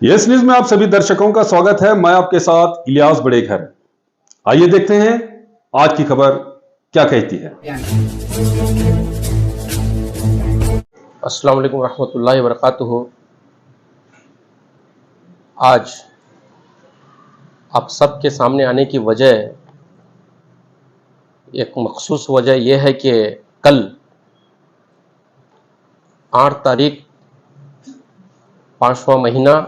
Yes news में आप सभी दर्शकों का स्वागत है। मैं आपके साथ इलियास बड़ेघर। आइए देखते हैं आज की खबर क्या कहती है। अस्सलाम वालेकुम रहमतुल्लाहि व बरकातुहू। आज आप सबके सामने आने की वजह, एक मखसूस वजह यह है कि कल 8 तारीख 5वां महीना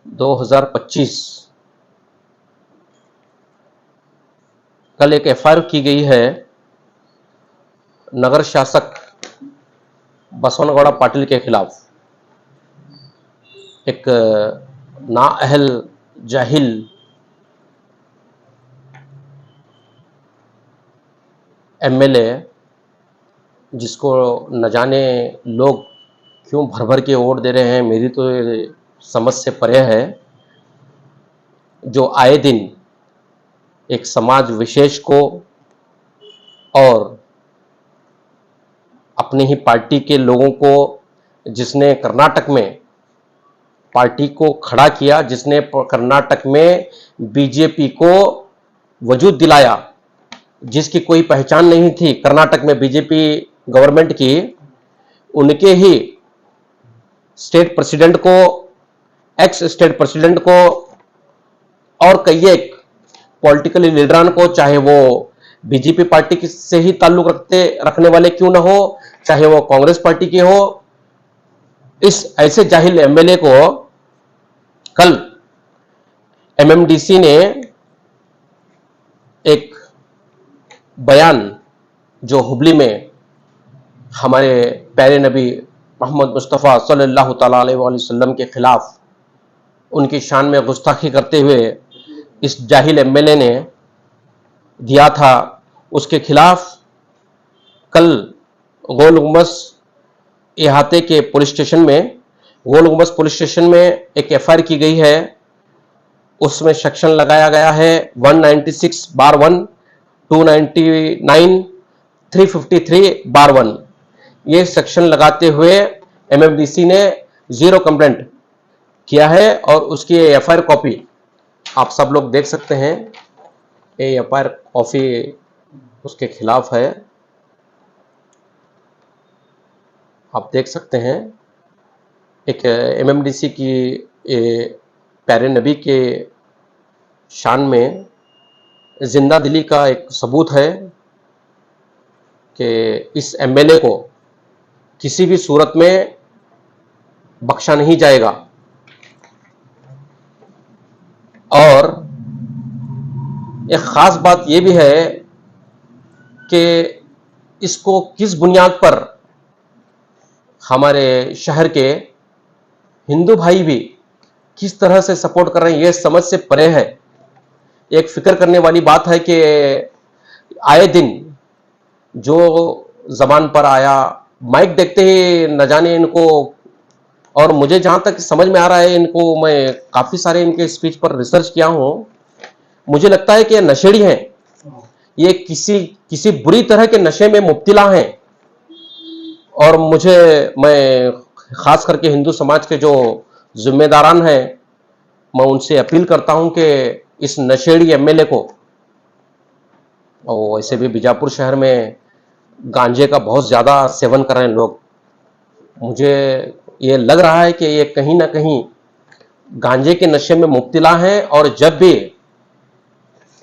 2025 कल एक एफआईआर की गई है नगर शासक बसवनगौड़ा पाटिल के खिलाफ। एक नाअहल जाहिल एमएलए, जिसको न जाने लोग क्यों भर भर के वोट दे रहे हैं, मेरी तो ये समझ से परे है, जो आए दिन एक समाज विशेष को और अपनी ही पार्टी के लोगों को, जिसने कर्नाटक में पार्टी को खड़ा किया, जिसने कर्नाटक में बीजेपी को वजूद दिलाया, जिसकी कोई पहचान नहीं थी कर्नाटक में बीजेपी गवर्नमेंट की, उनके ही स्टेट प्रेसिडेंट को, एक्स स्टेट प्रेसिडेंट को और कई एक पॉलिटिकल लीडरान को, चाहे वो बीजेपी पार्टी से ही ताल्लुक रखने वाले क्यों ना हो, चाहे वो कांग्रेस पार्टी के हो, इस ऐसे जाहिल एमएलए को कल एमएमडीसी ने एक बयान, जो हुबली में हमारे प्यारे नबी मोहम्मद मुस्तफ़ा सल्लल्लाहु तआला अलैहि वसल्लम के खिलाफ उनकी शान में गुस्ताखी करते हुए इस जाहिल एमएलए ने दिया था, उसके खिलाफ कल गोल गुम्बद इहाते के पुलिस स्टेशन में, गोल गुम्बद पुलिस स्टेशन में एक एफआईआर की गई है। उसमें सेक्शन लगाया गया है 196/1, 299, 353/1। ये सेक्शन लगाते हुए एमएमडीसी ने 0 कंप्लेंट किया है और उसकी एफआईआर कॉपी आप सब लोग देख सकते हैं। ये एफआईआर कॉपी उसके खिलाफ है, आप देख सकते हैं। एक एमएमडीसी की प्यारे नबी के शान में जिंदा दिली का एक सबूत है कि इस एमएलए को किसी भी सूरत में बख्शा नहीं जाएगा। और एक खास बात यह भी है कि इसको किस बुनियाद पर हमारे शहर के हिंदू भाई भी किस तरह से सपोर्ट कर रहे हैं, यह समझ से परे है। एक फिक्र करने वाली बात है कि आए दिन जो जबान पर आया, माइक देखते ही न जाने इनको, और मुझे जहां तक समझ में आ रहा है, इनको मैं काफी सारे इनके स्पीच पर रिसर्च किया हूं, मुझे लगता है कि ये नशेड़ी हैं, ये किसी बुरी तरह के नशे में मुब्तिला हैं। और मैं खास करके हिंदू समाज के जो जिम्मेदारान हैं, मैं उनसे अपील करता हूं कि इस नशेड़ी एमएलए को, और वैसे भी बीजापुर शहर में गांजे का बहुत ज्यादा सेवन कर रहे हैं लोग, मुझे ये लग रहा है कि ये कहीं ना कहीं गांजे के नशे में मुब्तिला हैं। और जब भी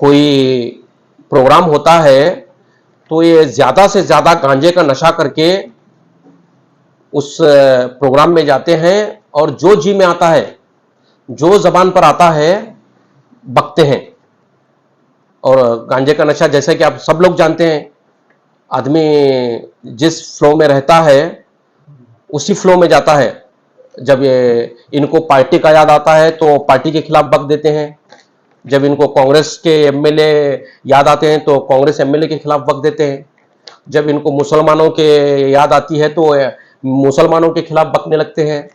कोई प्रोग्राम होता है तो ये ज्यादा से ज्यादा गांजे का नशा करके उस प्रोग्राम में जाते हैं और जो जी में आता है, जो जबान पर आता है, बकते हैं। और गांजे का नशा, जैसे कि आप सब लोग जानते हैं, आदमी जिस फ्लो में रहता है उसी फ्लो में जाता है। जब ये इनको पार्टी का याद आता है तो पार्टी के खिलाफ बक देते हैं, जब इनको कांग्रेस के एमएलए याद आते हैं तो कांग्रेस एमएलए के खिलाफ बक देते हैं, जब इनको मुसलमानों के याद आती है तो मुसलमानों के खिलाफ बकने लगते हैं।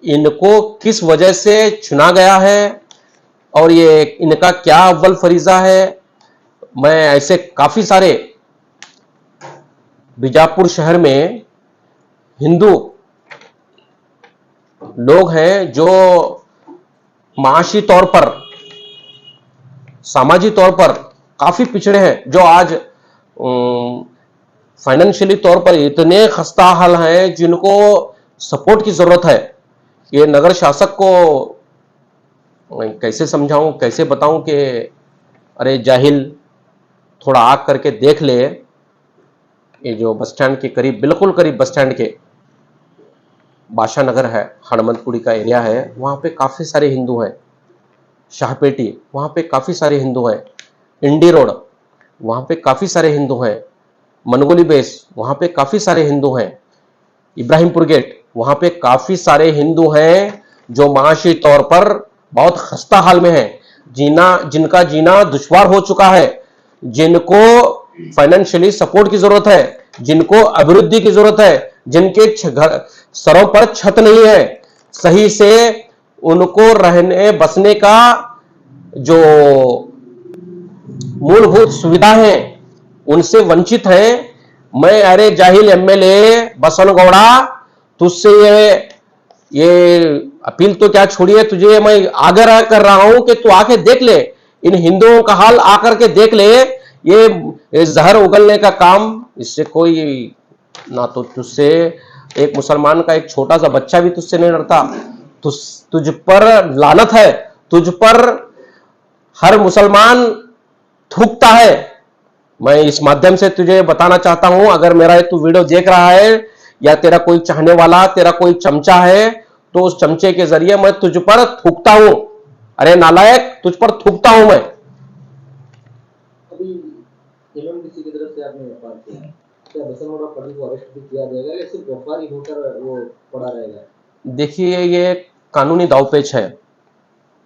इनको किस वजह से चुना गया है और ये इनका क्या अव्वल फरीजा है, मैं ऐसे काफी सारे बीजापुर शहर में हिंदू लोग हैं जो माशी तौर पर, सामाजिक तौर पर काफी पिछड़े हैं, जो आज फाइनेंशियली तौर पर इतने खस्ता हाल हैं जिनको सपोर्ट की जरूरत है। ये नगर शासक को मैं कैसे समझाऊं, कैसे बताऊं कि अरे जाहिल, थोड़ा आग करके देख ले। ये जो बस स्टैंड के करीब, बिल्कुल करीब बस स्टैंड के बादशाह नगर है, हनुमंतपुरी का एरिया है, वहां पे काफी सारे हिंदू हैं। शाहपेटी, वहां पे काफी सारे हिंदू हैं। इंडी रोड, वहां पे काफी सारे हिंदू हैं। मनगोली बेस, वहां पे काफी सारे हिंदू हैं। इब्राहिमपुर गेट, वहां पे काफी सारे हिंदू हैं जो माशी तौर पर बहुत खस्ता हाल में हैं, जिनका जीना दुश्वार हो चुका है, जिनको फाइनेंशियली सपोर्ट की जरूरत है, जिनको अभिवृद्धि की जरूरत है, जिनके सरों पर छत नहीं है, सही से उनको रहने बसने का जो मूलभूत सुविधा है उनसे वंचित है। मैं अरे जाहिल एमएलए बसवन गौड़ा, तुझसे ये अपील तो क्या छोड़िए, तुझे मैं आग्रह कर रहा हूं कि तू आके देख ले, इन हिंदुओं का हाल आकर के देख ले। ये जहर उगलने का काम, इससे कोई ना, तो तुझसे एक मुसलमान का एक छोटा सा बच्चा भी तुझसे नहीं डरता। तुझ पर लानत है, तुझ पर हर मुसलमान थूकता है। मैं इस माध्यम से तुझे बताना चाहता हूं, अगर मेरा तू वीडियो देख रहा है या तेरा कोई चाहने वाला, तेरा कोई चमचा है, तो उस चमचे के जरिए मैं तुझ पर थूकता हूं। अरे नालायक, तुझ पर थूकता हूं मैं। अभी एमएमडीसी की तरफ से आपने एफआईआर किया, क्या बसनगौड़ा पब्लिक को अरेस्ट भी किया जाएगा या सिर्फ एफआईआर ही होकर वो पड़ा रहेगा? देखिए, ये कानूनी दावपेच है।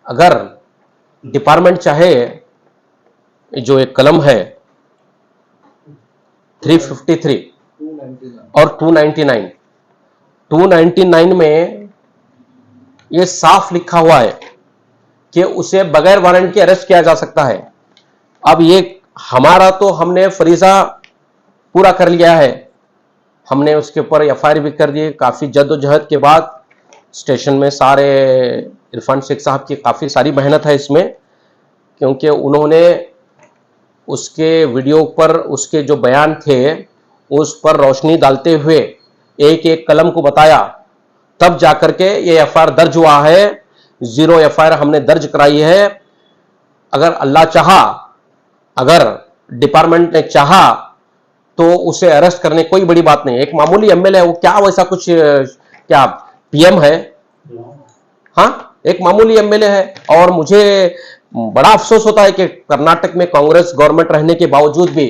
अगर डिपार्टमेंट चाहे, जो एक कलम है 353 और 299 में ये साफ लिखा हुआ है कि उसे बगैर वारंट के अरेस्ट किया जा सकता है। अब ये हमारा तो हमने फरीजा पूरा कर लिया है, हमने उसके ऊपर एफआईआर भी कर दी। काफी जद्दोजहद के बाद स्टेशन में सारे इरफान शेख साहब की काफी सारी मेहनत है इसमें, क्योंकि उन्होंने उसके वीडियो पर उसके जो बयान थे उस पर रोशनी डालते हुए एक एक कलम को बताया, तब जाकर के ये एफआईआर दर्ज हुआ है। 0 एफआईआर हमने दर्ज कराई है। अगर अल्लाह चाहा, अगर डिपार्टमेंट ने चाहा तो उसे अरेस्ट करने कोई बड़ी बात नहीं। एक मामूली एमएलए है, वो क्या वैसा कुछ, क्या पीएम है? हाँ, एक मामूली एमएलए है। और मुझे बड़ा अफसोस होता है कि कर्नाटक में कांग्रेस गवर्नमेंट रहने के बावजूद भी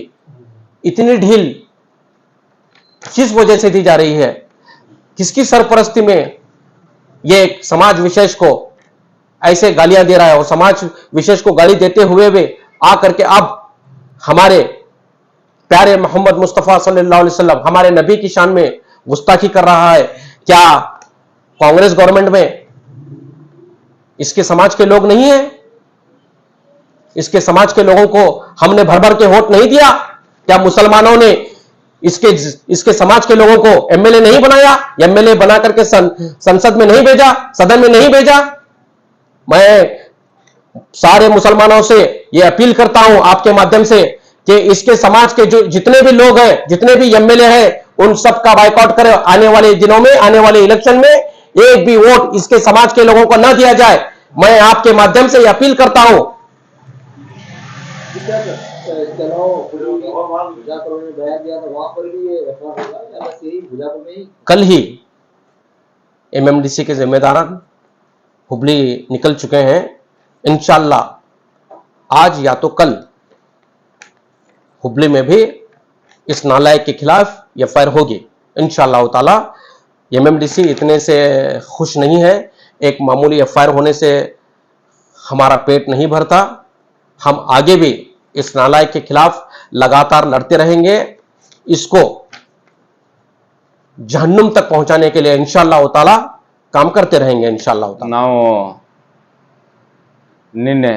इतनी ढील किस वजह से दी जा रही है? किसकी सरपरस्ती में ये समाज विशेष को ऐसे गालियां दे रहा है? और समाज विशेष को गाली देते हुए भी आकर के अब हमारे प्यारे मोहम्मद मुस्तफा सल्लल्लाहु अलैहि वसल्लम, हमारे नबी की शान में गुस्ताखी कर रहा है। क्या कांग्रेस गवर्नमेंट में इसके समाज के लोग नहीं है? इसके समाज के लोगों को हमने भर भर के वोट नहीं दिया? क्या मुसलमानों ने इसके समाज के लोगों को एमएलए नहीं बनाया? एमएलए बना करके संसद में नहीं भेजा, सदन में नहीं भेजा? मैं सारे मुसलमानों से यह अपील करता हूं आपके माध्यम से कि इसके समाज के जो जितने भी लोग हैं, जितने भी एमएलए हैं, उन सब का बायकॉट करें। आने वाले दिनों में, आने वाले इलेक्शन में एक भी वोट इसके समाज के लोगों को न दिया जाए। मैं आपके माध्यम से यह अपील करता हूं। बयान दिया था, वहां पर भी ये एफआईआर होगा या बस यही भुजापुर में ही? कल ही एमएमडीसी के जिम्मेदार हुबली निकल चुके हैं। इंशाल्लाह आज या तो कल हुबली में भी इस नालायक के खिलाफ एफआईआर होगी इंशाल्लाह ताला। एमएमडीसी इतने से खुश नहीं है। एक मामूली एफआईआर होने से हमारा पेट नहीं भरता। हम आगे भी इस नालायक के खिलाफ लगातार लड़ते रहेंगे। इसको जहन्नुम तक पहुंचाने के लिए इंशाल्लाह ताला काम करते रहेंगे इंशाल्लाह ताला। ನಾವು ನಿನ್ನೆ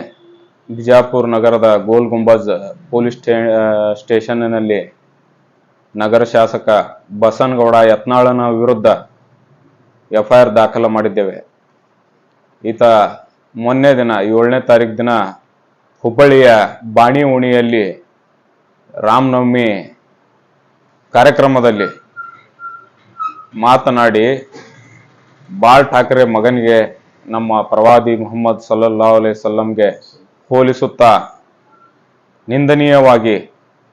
ಬಿಜಾಪುರ ನಗರದ ಗೋಲ್ ಗುಂಬಜ್ ಪೊಲೀಸ್ ಸ್ಟೇಷನ್ನಲ್ಲಿ ನಗರ ಶಾಸಕ ಬಸನಗೌಡ ಯತ್ನಾಳನ ವಿರುದ್ಧ FIR ದಾಖಲು ಮಾಡಿದ್ದೇವೆ. ಈತ ಮೊನ್ನೆ ದಿನ 7ನೇ ತಾರೀಕು ದಿನ ಹುಬ್ಬಳ್ಳಿಯ ಬಾಣಿ ಓಣಿಯಲ್ಲಿ ರಾಮನವಮಿ ಕಾರ್ಯಕ್ರಮದಲ್ಲಿ ಮಾತನಾಡಿ ಬಾಳ್ ಠಾಕ್ರೆ ಮಗನಿಗೆ ನಮ್ಮ ಪ್ರವಾದಿ ಮುಹಮ್ಮದ್ ಸಲ್ಲಲ್ಲಾಹು ಅಲೈಹಿ ವಸಲ್ಲಂಗೆ ಹೋಲಿಸುತ್ತಾ ನಿಂದನೀಯವಾಗಿ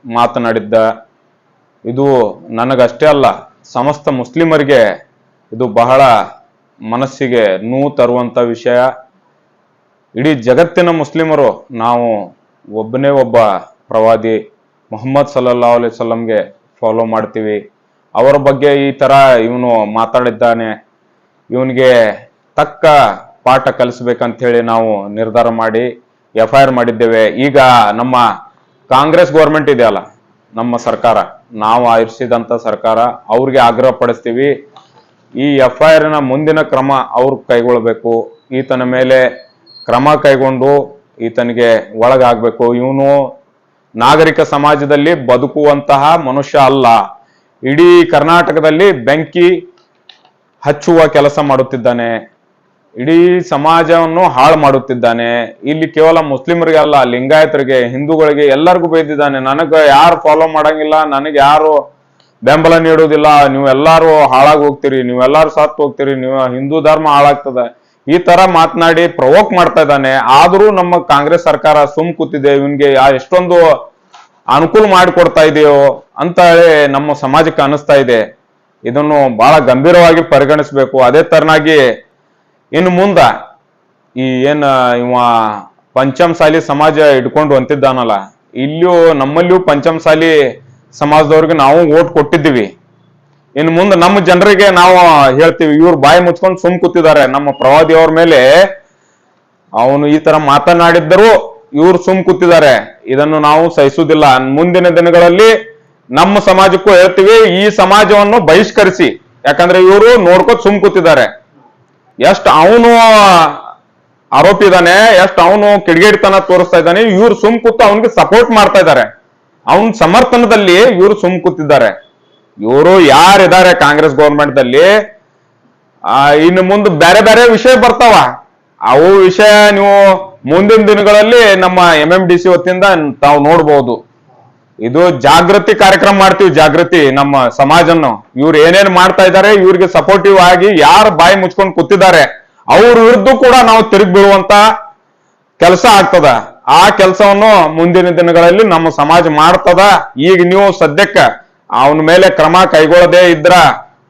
ಮಾತನಾಡಿದ್ದ. ಇದು ನನಗಷ್ಟೇ ಅಲ್ಲ, ಸಮಸ್ತ ಮುಸ್ಲಿಮರಿಗೆ ಇದು ಬಹಳ ಮನಸ್ಸಿಗೆ ನೋವು ತರುವಂತ ವಿಷಯ. ಇಡೀ ಜಗತ್ತಿನ ಮುಸ್ಲಿಮರು ನಾವು ಒಬ್ಬನೇ ಒಬ್ಬ ಪ್ರವಾದಿ ಮುಹಮ್ಮದ್ ಸಲ್ಲಲ್ಲಾಹು ಅಲೈಹಿ ವಸಲ್ಲಂಗೆ ಫಾಲೋ ಮಾಡ್ತೀವಿ. ಅವರ ಬಗ್ಗೆ ಈ ತರ ಇವನು ಮಾತಾಡಿದ್ದಾನೆ, ಇವನಿಗೆ ತಕ್ಕ ಪಾಠ ಕಲಿಸ್ಬೇಕಂತ ಹೇಳಿ ನಾವು ನಿರ್ಧಾರ ಮಾಡಿ FIR ಮಾಡಿದ್ದೇವೆ. ಈಗ ನಮ್ಮ ಕಾಂಗ್ರೆಸ್ ಗೌರ್ಮೆಂಟ್ ಇದೆಯಲ್ಲ, ನಮ್ಮ ಸರ್ಕಾರ, ನಾವು ಆರಿಸಿದಂತ ಸರ್ಕಾರ, ಅವ್ರಿಗೆ ಆಗ್ರಹ ಪಡಿಸ್ತೀವಿ, ಈ FIR ನ ಮುಂದಿನ ಕ್ರಮ ಅವ್ರು ಕೈಗೊಳ್ಬೇಕು. ಈತನ ಮೇಲೆ ಕ್ರಮ ಕೈಗೊಂಡು ಈತನಿಗೆ ಒಳಗಾಗಬೇಕು. ಇವನು ನಾಗರಿಕ ಸಮಾಜದಲ್ಲಿ ಬದುಕುವಂತಹ ಮನುಷ್ಯ ಅಲ್ಲ. ಇಡೀ ಕರ್ನಾಟಕದಲ್ಲಿ ಬೆಂಕಿ ಹಚ್ಚುವ ಕೆಲಸ ಮಾಡುತ್ತಿದ್ದಾನೆ, ಇಡೀ ಸಮಾಜವನ್ನು ಹಾಳು ಮಾಡುತ್ತಿದ್ದಾನೆ. ಇಲ್ಲಿ ಕೇವಲ ಮುಸ್ಲಿಮರಿಗೆ ಅಲ್ಲ, ಲಿಂಗಾಯತರಿಗೆ, ಹಿಂದೂಗಳಿಗೆ ಎಲ್ಲರಿಗೂ ಬೈದಿದ್ದಾನೆ. ನನಗೆ ಯಾರು ಫಾಲೋ ಮಾಡಂಗಿಲ್ಲ, ನನಗೆ ಯಾರು ಬೆಂಬಲ ನೀಡುವುದಿಲ್ಲ, ನೀವೆಲ್ಲಾರು ಹಾಳಾಗಿ ಹೋಗ್ತೀರಿ, ನೀವೆಲ್ಲಾರು ಸತ್ತು ಹೋಗ್ತೀರಿ, ನೀವು ಹಿಂದೂ ಧರ್ಮ ಹಾಳಾಗ್ತದೆ, ಈ ತರ ಮಾತನಾಡಿ ಪ್ರವೋಕ್ ಮಾಡ್ತಾ ಇದ್ದಾನೆ. ಆದ್ರೂ ನಮ್ಮ ಕಾಂಗ್ರೆಸ್ ಸರ್ಕಾರ ಸುಮ್ ಕೂತಿದೆ. ಇವನ್ಗೆ ಎಷ್ಟೊಂದು ಅನುಕೂಲ ಮಾಡಿಕೊಡ್ತಾ ಇದೆಯೋ ಅಂತ ಹೇಳಿ ನಮ್ಮ ಸಮಾಜಕ್ಕೆ ಅನಿಸ್ತಾ ಇದೆ. ಇದನ್ನು ಬಹಳ ಗಂಭೀರವಾಗಿ ಪರಿಗಣಿಸಬೇಕು. ಅದೇ ತರನಾಗಿ ಇನ್ನು ಮುಂದ ಈ ಇವ ಪಂಚಮಸಾಲಿ ಸಮಾಜ ಇಟ್ಕೊಂಡು ಹೊಂತಿದ್ದಾನಲ್ಲ, ಇಲ್ಲಿಯೂ ನಮ್ಮಲ್ಲಿಯೂ ಪಂಚಮಸಾಲಿ ಸಮಾಜದವ್ರಿಗೆ ನಾವು ಓಟ್ ಕೊಟ್ಟಿದ್ದೀವಿ. ಇನ್ನು ಮುಂದೆ ನಮ್ಮ ಜನರಿಗೆ ನಾವು ಹೇಳ್ತೀವಿ, ಇವ್ರು ಬಾಯಿ ಮುಚ್ಕೊಂಡು ಸುಮ್ ಕೂತಿದ್ದಾರೆ. ನಮ್ಮ ಪ್ರವಾದಿ ಅವ್ರ ಮೇಲೆ ಅವನು ಈ ತರ ಮಾತನಾಡಿದ್ದರೂ ಇವ್ರು ಸುಮ್ ಕೂತಿದ್ದಾರೆ. ಇದನ್ನು ನಾವು ಸಹಿಸುವುದಿಲ್ಲ. ಮುಂದಿನ ದಿನಗಳಲ್ಲಿ ನಮ್ಮ ಸಮಾಜಕ್ಕೂ ಹೇಳ್ತೀವಿ, ಈ ಸಮಾಜವನ್ನು ಬಹಿಷ್ಕರಿಸಿ. ಯಾಕಂದ್ರೆ ಇವರು ನೋಡ್ಕೊತ್ ಸುಮ್ ಕೂತಿದ್ದಾರೆ. ಎಷ್ಟು ಅವನು ಆರೋಪಿ ಇದ್ದಾನೆ, ಎಷ್ಟು ಅವನು ಕಿಡಿಗೇಡಿತನ ತೋರಿಸ್ತಾ ಇದ್ದಾನೆ, ಇವ್ರು ಸುಮ್ ಕೂತು ಅವನಿಗೆ ಸಪೋರ್ಟ್ ಮಾಡ್ತಾ ಇದ್ದಾರೆ. ಅವನ ಸಮರ್ಥನದಲ್ಲಿ ಇವರು ಸುಮ್ ಕೂತಿದ್ದಾರೆ. ಇವರು ಯಾರಿದ್ದಾರೆ ಕಾಂಗ್ರೆಸ್ ಗೌರ್ಮೆಂಟ್ ದಲ್ಲಿ, ಇನ್ನು ಮುಂದೆ ಬೇರೆ ಬೇರೆ ವಿಷಯ ಬರ್ತಾವ. ಅವು ವಿಷಯ ನೀವು ಮುಂದಿನ ದಿನಗಳಲ್ಲಿ ನಮ್ಮ MMDC ವತಿಯಿಂದ ತಾವು ನೋಡ್ಬೋದು. ಇದು ಜಾಗೃತಿ ಕಾರ್ಯಕ್ರಮ ಮಾಡ್ತೀವಿ, ಜಾಗೃತಿ ನಮ್ಮ ಸಮಾಜನ್ನು. ಇವ್ರು ಏನೇನ್ ಮಾಡ್ತಾ ಇದ್ದಾರೆ, ಇವ್ರಿಗೆ ಸಪೋರ್ಟಿವ್ ಆಗಿ ಯಾರು ಬಾಯಿ ಮುಚ್ಕೊಂಡು ಕೂತಿದ್ದಾರೆ ಅವ್ರ ವಿರುದ್ಧ ಕೂಡ ನಾವು ತಿರುಗಿ ಬೀಳುವಂತ ಕೆಲಸ ಆಗ್ತದ. ಆ ಕೆಲಸವನ್ನು ಮುಂದಿನ ದಿನಗಳಲ್ಲಿ ನಮ್ಮ ಸಮಾಜ ಮಾಡ್ತದ. ಈಗ ನೀವು ಸದ್ಯಕ್ಕೆ ಅವನ ಮೇಲೆ ಕ್ರಮ ಕೈಗೊಳ್ಳದೆ ಇದ್ರ,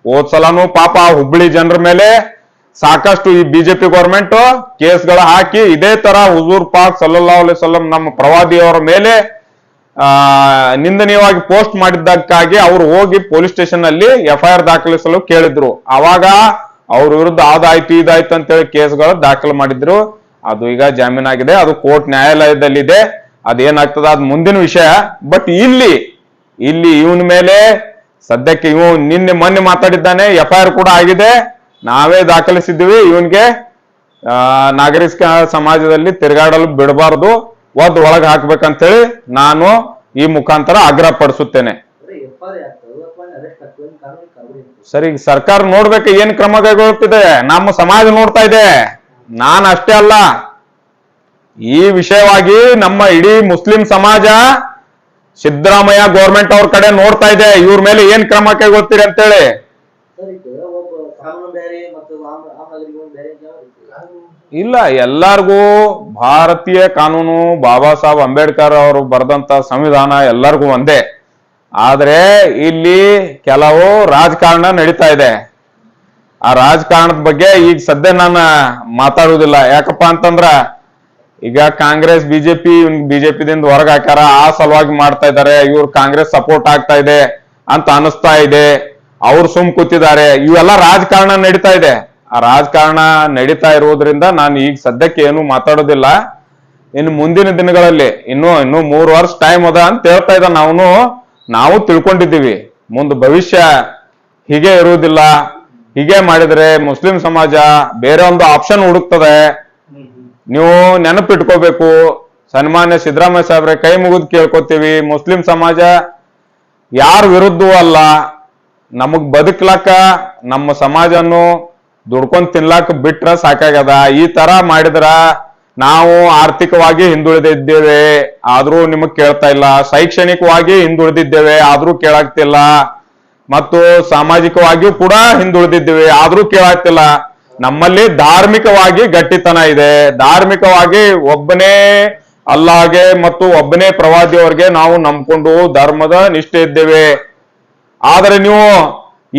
ಹೋದ್ ಸಲಾನು ಪಾಪ ಹುಬ್ಬಳ್ಳಿ ಜನರ ಮೇಲೆ ಸಾಕಷ್ಟು ಈ ಬಿಜೆಪಿ ಗೌರ್ಮೆಂಟ್ ಕೇಸ್ಗಳ ಹಾಕಿ ಇದೇ ತರ ಹುಜೂರ್ ಪಾಕ್ ಸಲ್ಲಲ್ಲಾಹು ಅಲೈಹಿ ವಸಲ್ಲಂ ನಮ್ಮ ಪ್ರವಾದಿಯವರ ಮೇಲೆ ನಿಂದನೀಯವಾಗಿ ಪೋಸ್ಟ್ ಮಾಡಿದ್ದಕ್ಕಾಗಿ ಅವರು ಹೋಗಿ ಪೊಲೀಸ್ ಸ್ಟೇಷನ್ ಅಲ್ಲಿ FIR ದಾಖಲಿಸಲು ಕೇಳಿದ್ರು. ಅವಾಗ ಅವ್ರ ವಿರುದ್ಧ ಅದಾಯ್ತು ಇದಾಯ್ತು ಅಂತೇಳಿ ಕೇಸ್ಗಳು ದಾಖಲು ಮಾಡಿದ್ರು. ಅದು ಈಗ ಜಾಮೀನಾಗಿದೆ, ಅದು ಕೋರ್ಟ್ ನ್ಯಾಯಾಲಯದಲ್ಲಿದೆ. ಅದೇನಾಗ್ತದ ಅದು ಮುಂದಿನ ವಿಷಯ. ಬಟ್ ಇಲ್ಲಿ ಇವನ ಮೇಲೆ ಸದ್ಯಕ್ಕೆ ನಿನ್ನೆ ಮೊನ್ನೆ ಮಾತಾಡಿದ್ದಾನೆ, FIR ಕೂಡ ಆಗಿದೆ, ನಾವೇ ದಾಖಲಿಸಿದ್ದೀವಿ. ಇವನ್ಗೆ ನಾಗರಿಕ ಸಮಾಜದಲ್ಲಿ ತಿರುಗಾಡಲು ಬಿಡಬಾರದು, ಒಳಗೆ ಹಾಕ್ಬೇಕಂತೇಳಿ ನಾನು ಈ ಮುಖಾಂತರ ಆಗ್ರಹ ಪಡಿಸುತ್ತೇನೆ. ಸರಿ, ಸರ್ಕಾರ ನೋಡ್ಬೇಕು ಏನ್ ಕ್ರಮ ಕೈಗೊಳ್ಳುತ್ತಿದೆ, ನಮ್ಮ ಸಮಾಜ ನೋಡ್ತಾ ಇದೆ. ನಾನು ಅಷ್ಟೇ ಅಲ್ಲ, ಈ ವಿಷಯವಾಗಿ ನಮ್ಮ ಇಡೀ ಮುಸ್ಲಿಂ ಸಮಾಜ ಸಿದ್ದರಾಮಯ್ಯ ಗೌರ್ಮೆಂಟ್ ಅವ್ರ ಕಡೆ ನೋಡ್ತಾ ಇದೆ, ಇವ್ರ ಮೇಲೆ ಏನ್ ಕ್ರಮ ಕೈಗೊಳ್ತೀರಿ ಅಂತೇಳಿ. ಇಲ್ಲ, ಎಲ್ಲಾರ್ಗೂ ಭಾರತೀಯ ಕಾನೂನು, ಬಾಬಾ ಸಾಹೇಬ್ ಅಂಬೇಡ್ಕರ್ ಅವರು ಬರೆದಂತ ಸಂವಿಧಾನ ಎಲ್ಲರಿಗೂ ಒಂದೇ. ಆದ್ರೆ ಇಲ್ಲಿ ಕೆಲವು ರಾಜಕಾರಣ ನಡೀತಾ ಇದೆ. ಆ ರಾಜಕಾರಣದ ಬಗ್ಗೆ ಈಗ ಸದ್ಯ ನಾನು ಮಾತಾಡುವುದಿಲ್ಲ. ಯಾಕಪ್ಪ ಅಂತಂದ್ರ ಈಗ ಕಾಂಗ್ರೆಸ್ ಬಿಜೆಪಿದಿಂದ ಹೊರಗೆ ಹಾಕ್ಯಾರ, ಆ ಸಲುವಾಗಿ ಮಾಡ್ತಾ ಇದ್ದಾರೆ. ಇವ್ರು ಕಾಂಗ್ರೆಸ್ ಸಪೋರ್ಟ್ ಆಗ್ತಾ ಇದೆ ಅಂತ ಅನಿಸ್ತಾ ಇದೆ, ಅವ್ರು ಸುಮ್ ಕೂತಿದ್ದಾರೆ. ಇವೆಲ್ಲ ರಾಜಕಾರಣ ನಡೀತಾ ಇದೆ. ಆ ರಾಜಕಾರಣ ನಡೀತಾ ಇರುವುದರಿಂದ ನಾನು ಈಗ ಸದ್ಯಕ್ಕೆ ಏನು ಮಾತಾಡೋದಿಲ್ಲ. ಇನ್ನು ಮುಂದಿನ ದಿನಗಳಲ್ಲಿ ಇನ್ನು 3 ವರ್ಷ ಟೈಮ್ ಅದ ಅಂತ ಹೇಳ್ತಾ ಇದ್ದ. ನಾವು ತಿಳ್ಕೊಂಡಿದ್ದೀವಿ ಮುಂದೆ ಭವಿಷ್ಯ ಹೀಗೆ ಇರುವುದಿಲ್ಲ. ಹೀಗೆ ಮಾಡಿದ್ರೆ ಮುಸ್ಲಿಂ ಸಮಾಜ ಬೇರೆ ಒಂದು ಆಪ್ಷನ್ ಹುಡುಕ್ತದೆ. ನೀವು ನೆನಪಿಟ್ಕೋಬೇಕು. ಸನ್ಮಾನ್ಯ ಸಿದ್ದರಾಮಯ್ಯ ಸಾಹೇಬ್ರೆ ಕೈ ಮುಗಿದು ಕೇಳ್ಕೊತೀವಿ, ಮುಸ್ಲಿಂ ಸಮಾಜ ಯಾರ ವಿರುದ್ಧವೂ ಅಲ್ಲ. ನಮಗ್ ಬದುಕ್ಲಕ್ಕ ನಮ್ಮ ಸಮಾಜನ್ನು ದುಡ್ಕೊಂಡ್ ತಿನ್ಲಾಕ ಬಿಟ್ರ ಸಾಕಾಗ್ಯದ. ಈ ತರ ಮಾಡಿದ್ರ ನಾವು ಆರ್ಥಿಕವಾಗಿ ಹಿಂದುಳಿದಿದ್ದೇವೆ, ಆದ್ರೂ ನಿಮಗ್ ಕೇಳ್ತಾ ಇಲ್ಲ. ಶೈಕ್ಷಣಿಕವಾಗಿ ಹಿಂದುಳಿದಿದ್ದೇವೆ, ಆದ್ರೂ ಕೇಳಾಗ್ತಿಲ್ಲ. ಮತ್ತು ಸಾಮಾಜಿಕವಾಗಿಯೂ ಕೂಡ ಹಿಂದುಳಿದಿದ್ದೇವೆ, ಆದ್ರೂ ಕೇಳಾಗ್ತಿಲ್ಲ. ನಮ್ಮಲ್ಲಿ ಧಾರ್ಮಿಕವಾಗಿ ಗಟ್ಟಿತನ ಇದೆ. ಧಾರ್ಮಿಕವಾಗಿ ಒಬ್ಬನೇ ಅಲ್ಲಾಗೆ ಮತ್ತು ಒಬ್ಬನೇ ಪ್ರವಾದಿಯವರಿಗೆ ನಾವು ನಂಬ್ಕೊಂಡು ಧರ್ಮದ ನಿಷ್ಠೆ ಇದ್ದೇವೆ. ಆದ್ರೆ ನೀವು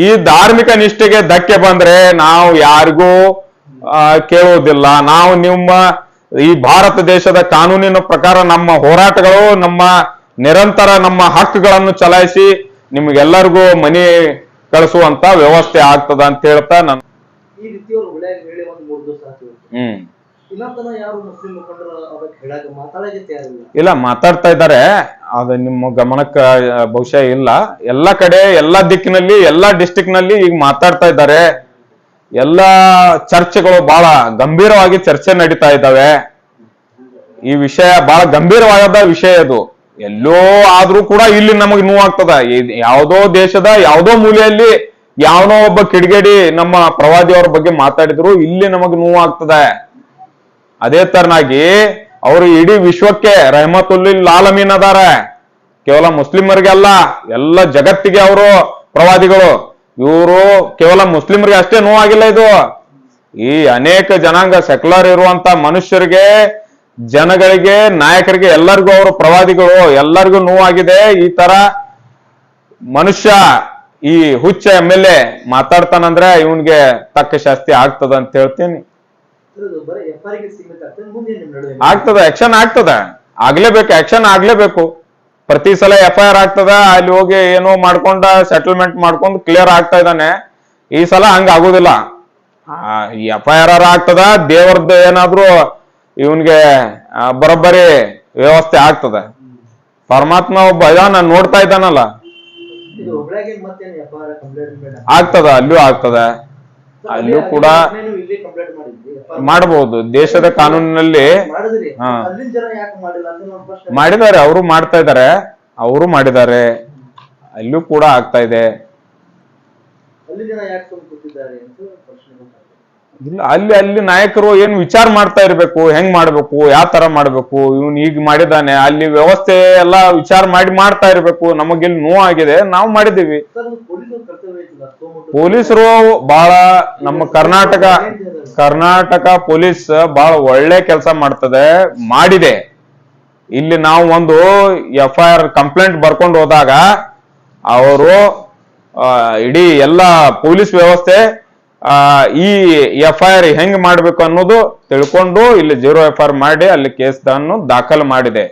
ಈ ಧಾರ್ಮಿಕ ನಿಷ್ಠೆಗೆ ಧಕ್ಕೆ ಬಂದ್ರೆ ನಾವು ಯಾರಿಗೂ ಕೇಳುವುದಿಲ್ಲ. ನಾವು ನಿಮ್ಮ ಈ ಭಾರತ ದೇಶದ ಕಾನೂನಿನ ಪ್ರಕಾರ ನಮ್ಮ ಹೋರಾಟಗಳು, ನಮ್ಮ ನಿರಂತರ ನಮ್ಮ ಹಕ್ಕುಗಳನ್ನು ಚಲಾಯಿಸಿ ನಿಮ್ಗೆಲ್ಲರಿಗೂ ಮನೆ ಕಳಿಸುವಂತ ವ್ಯವಸ್ಥೆ ಆಗ್ತದ ಅಂತ ಹೇಳ್ತಾ ನಾನು ಈ ರೀತಿಯವರು ಹುಳಿಯಾಗಿ ಹೇಳಿ ಒಂದು 3 ದಿವಸ ಆಯ್ತು. ಇನ್ನೊಂದನ ಯಾರು ಮುಸ್ಲಿಂ ಮುಖಂಡರು ಅದಕ್ಕೆ ಹೇಳಾಕ ಮಾತಾಡಕ್ಕೆ ತಯಾರಿಲ್ಲ. ಇಲ್ಲ, ಮಾತಾಡ್ತಾ ಇದ್ದಾರೆ. ಅದು ನಿಮ್ಮ ಗಮನಕ್ಕೆ ಬಹುಶಃ ಇಲ್ಲ. ಎಲ್ಲ ಕಡೆ, ಎಲ್ಲ ದಿಕ್ಕಿನಲ್ಲಿ, ಎಲ್ಲ ಡಿಸ್ಟಿಕ್ ನಲ್ಲಿ ಈಗ ಮಾತಾಡ್ತಾ ಇದ್ದಾರೆ. ಎಲ್ಲ ಚರ್ಚೆಗಳು ಬಹಳ ಗಂಭೀರವಾಗಿ ಚರ್ಚೆ ನಡೀತಾ ಇದ್ದಾವೆ. ಈ ವಿಷಯ ಬಹಳ ಗಂಭೀರವಾದ ವಿಷಯ ಇದು. ಎಲ್ಲೋ ಆದ್ರೂ ಕೂಡ ಇಲ್ಲಿ ನಮಗೆ ನೋವಾಗ್ತದ. ಯಾವುದೋ ದೇಶದ ಯಾವುದೋ ಮೂಲೆಯಲ್ಲಿ ಯಾವನೋ ಒಬ್ಬ ಕಿಡಿಗೇಡಿ ನಮ್ಮ ಪ್ರವಾದಿಯವರ ಬಗ್ಗೆ ಮಾತಾಡಿದ್ರು, ಇಲ್ಲಿ ನಮಗೆ ನೋವಾಗ್ತದೆ. ಅದೇ ತರನಾಗಿ ಅವರು ಇಡೀ ವಿಶ್ವಕ್ಕೆ ರಹಮತುಲ್ಲಿಲ್ ಆಲಮೀನ್ ಅದಾರ. ಕೇವಲ ಮುಸ್ಲಿಮರಿಗೆ ಅಲ್ಲ, ಎಲ್ಲ ಜಗತ್ತಿಗೆ ಅವರು ಪ್ರವಾದಿಗಳು. ಇವರು ಕೇವಲ ಮುಸ್ಲಿಮರಿಗೆ ಅಷ್ಟೇ ನೋವಾಗಿಲ್ಲ. ಇದು ಈ ಅನೇಕ ಜನಾಂಗ ಸೆಕ್ಯುಲರ್ ಇರುವಂತ ಮನುಷ್ಯರಿಗೆ, ಜನಗಳಿಗೆ, ನಾಯಕರಿಗೆ ಎಲ್ಲರಿಗೂ ಅವರು ಪ್ರವಾದಿಗಳು. ಎಲ್ಲರಿಗೂ ನೋವಾಗಿದೆ. ಈ ತರ ಮನುಷ್ಯ, ಈ ಹುಚ್ಚ MLA ಮಾತಾಡ್ತಾನಂದ್ರೆ ಇವನ್ಗೆ ತಕ್ಕ ಶಾಸ್ತಿ ಆಗ್ತದ ಅಂತ ಹೇಳ್ತೀನಿ. ಆಗ್ತದ, ಆಕ್ಷನ್ ಆಗ್ತದ, ಆಗ್ಲೇಬೇಕು, ಆಕ್ಷನ್ ಆಗ್ಲೇಬೇಕು. ಪ್ರತಿ ಸಲ FIR ಆಗ್ತದ. ಅಲ್ಲಿ ಹೋಗಿ ಏನೋ ಮಾಡ್ಕೊಂಡ ಸೆಟಲ್ಮೆಂಟ್ ಮಾಡ್ಕೊಂಡು ಕ್ಲಿಯರ್ ಆಗ್ತಾ ಇದ್ದಾನೆ. ಈ ಸಲ ಹಂಗ ಆಗುದಿಲ್ಲ. ಈ FIR ಆಗ್ತದ. ದೇವರದ್ದು ಏನಾದ್ರು ಇವನ್ಗೆ ಬರೋಬ್ಬರಿ ವ್ಯವಸ್ಥೆ ಆಗ್ತದ. ಪರಮಾತ್ಮ ಒಬ್ಬ ಇದಾನ, ನೋಡ್ತಾ ಇದ್ದಾನಲ್ಲ. ಆಗ್ತದ, ಅಲ್ಲೂ ಆಗ್ತದ. ಅಲ್ಲೂ ಕೂಡ ಮಾಡಬಹುದು. ದೇಶದ ಕಾನೂನಿನಲ್ಲಿ ಮಾಡಿದ್ದಾರೆ, ಅವರು ಮಾಡ್ತಾ ಇದ್ದಾರೆ, ಅವರು ಮಾಡಿದ್ದಾರೆ. ಅಲ್ಲೂ ಕೂಡ ಆಗ್ತಾ ಇದೆ. ಇಲ್ಲ, ಅಲ್ಲಿ ನಾಯಕರು ಏನ್ ವಿಚಾರ ಮಾಡ್ತಾ ಇರ್ಬೇಕು, ಹೆಂಗ್ ಮಾಡ್ಬೇಕು, ಯಾವ ತರ ಮಾಡ್ಬೇಕು, ಇವನ್ ಈಗ ಮಾಡಿದಾನೆ, ಅಲ್ಲಿ ವ್ಯವಸ್ಥೆ ಎಲ್ಲ ವಿಚಾರ ಮಾಡ್ತಾ ಇರ್ಬೇಕು. ನಮಗಿಲ್ಲಿ ನೋವಾಗಿದೆ, ನಾವು ಮಾಡಿದೀವಿ. ಪೊಲೀಸರು ಬಹಳ, ನಮ್ಮ ಕರ್ನಾಟಕ ಪೊಲೀಸ್ ಬಹಳ ಒಳ್ಳೆ ಕೆಲಸ ಮಾಡಿದೆ. ಇಲ್ಲಿ ನಾವು ಒಂದು FIR ಕಂಪ್ಲೇಂಟ್ ಬರ್ಕೊಂಡು ಹೋದಾಗ ಅವರು ಇಡೀ ಎಲ್ಲ ಪೊಲೀಸ್ ವ್ಯವಸ್ಥೆ ಈ FIR ಹೆಂಗ್ ಮಾಡ್ಬೇಕು ಅನ್ನೋದು ತಿಳ್ಕೊಂಡು ಇಲ್ಲಿ 0 FIR ಮಾಡಿ ಅಲ್ಲಿ ಕೇಸ್ ದಾಖಲು ಮಾಡಿದೆ.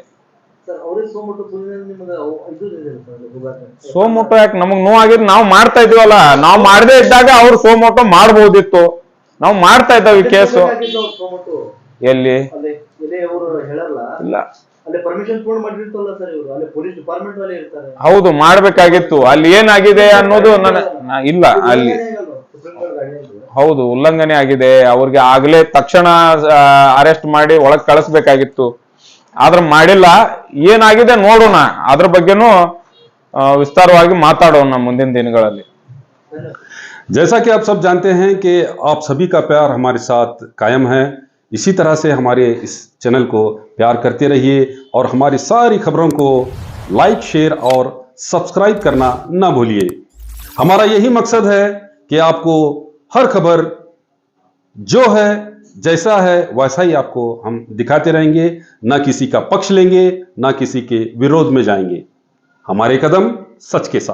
ಸೋಮೋಟೋ ಯಾಕೆ ನಮಗ್ ನೋವಾಗಿದ್? ನಾವು ಮಾಡ್ತಾ ಇದೀವಲ್ಲ. ನಾವು ಮಾಡದೇ ಇದ್ದಾಗ ಅವ್ರು ಸೋಮೋಟೋ ಮಾಡಬಹುದಿತ್ತು. ನಾವು ಮಾಡ್ತಾ ಇದ್ದಾವೆ ಈ ಕೇಸು. ಎಲ್ಲಿ ಇಲ್ಲ, ಹೌದು, ಮಾಡ್ಬೇಕಾಗಿತ್ತು. ಅಲ್ಲಿ ಏನಾಗಿದೆ ಅನ್ನೋದು ಇಲ್ಲ. ಅಲ್ಲಿ ಹೌದು, ಉಲ್ಲಂಘನೆ ಆಗಿದೆ. ಅವ್ರಿಗೆ ಆಗ್ಲೇ ತಕ್ಷಣ ಅರೆಸ್ಟ್ ಮಾಡಿ ಒಳಗ್ ಕಳಿಸ್ಬೇಕಾಗಿತ್ತು. ಆದ್ರೆ ಮಾಡಿಲ್ಲ. ಏನಾಗಿದೆ ನೋಡೋಣ, ಅದ್ರ ಬಗ್ಗೆನೂ ವಿಸ್ತಾರವಾಗಿ ಮಾತಾಡೋಣ ಮುಂದಿನ ದಿನಗಳಲ್ಲಿ. जैसा कि आप सब जानते हैं कि आप सभी का प्यार हमारे साथ कायम है। इसी तरह से हमारे इस चैनल को प्यार करते रहिए और हमारी सारी खबरों को लाइक, शेयर और सब्सक्राइब करना ना भूलिए। हमारा यही मकसद है कि आपको हर खबर जो है, जैसा है वैसा ही आपको हम दिखाते रहेंगे। ना किसी का पक्ष लेंगे, ना किसी के विरोध में जाएंगे। हमारे कदम सच के साथ।